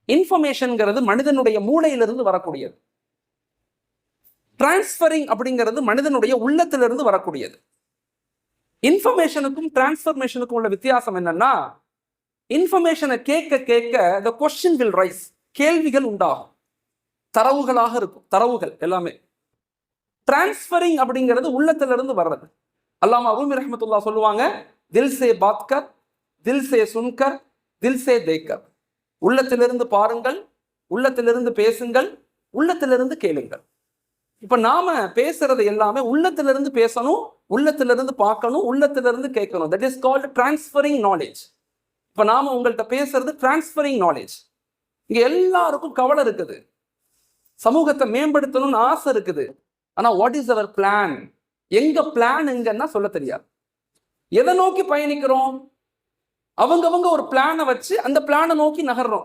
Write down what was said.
இன்ஃபர்மேஷன்ங்கிறது மனிதனுடைய மூளையிலிருந்து வரக்கூடியது. டிரான்ஸ்பரிங் அப்படிங்கிறது மனிதனுடைய உள்ளத்திலிருந்து வரக்கூடியது. இன்ஃபர்மேஷனுக்கும் டிரான்ஸ்பர்மேஷனுக்கும் உள்ள வித்தியாசம் என்னன்னா, இன்ஃபர்மேஷனை கேட்க கேட்க the question will rise, கேள்விகள் உண்டாகும், தரவுகளாக இருக்கும், தரவுகள் எல்லாமே. டிரான்ஸ்பரிங் அப்படிங்கிறது உள்ளத்திலிருந்து வர்றது. அல்லாமா ரூமி ரஹ்மத்துல்லாஹ் சொல்லுவாங்க, தில் சே பாத் கர், தில் சே சுன்கர், தில் சே தேக்கர். உள்ளத்திலிருந்து பாருங்கள், உள்ளத்திலிருந்து பேசுங்கள், உள்ளத்திலிருந்து கேளுங்கள். இப்ப நாம பேசுறது எல்லாமே உள்ளத்திலிருந்து பேசணும், உள்ளத்திலிருந்து பார்க்கணும், உள்ளத்திலிருந்து கேட்கணும். That is called transferring knowledge. இப்ப நாம உங்கள்கிட்ட பேசுறது டிரான்ஸ்பரிங் நாலேஜ். இங்க எல்லாருக்கும் கவலை இருக்குது, சமூகத்தை மேம்படுத்தணும்னு ஆசை இருக்குது. ஆனா வாட் இஸ் அவர் பிளான்? எங்க பிளான் எங்கன்னா சொல்ல தெரியாது. எதை நோக்கி பயணிக்கிறோம்? அவங்கவங்க ஒரு பிளானை வச்சு அந்த பிளானை நோக்கி நகர்றோம்.